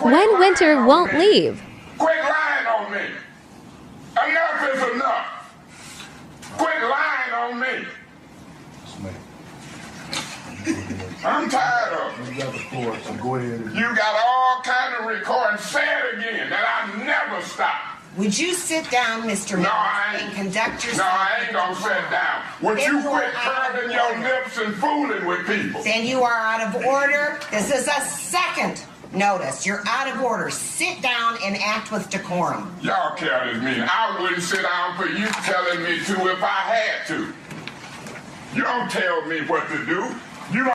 when Winter won't leave. Quit lying on me. Enough is enough. Quit lying on me. I'm tired of it. You got the floor, so go ahead. You got all kind of recording. Say it again, that I never stop. Would you sit down, Mr. No, Mills, I ain't. and conduct yourself? No, I ain't gonna sit down. Would Then you you quit are out of curving your order. lips and fooling with people? Then you are out of order. This is a second notice. You're out of order. Sit down and act with decorum. Y'all care this mean. I wouldn't sit down for you telling me to if I had to. You don't tell me what to do. You don't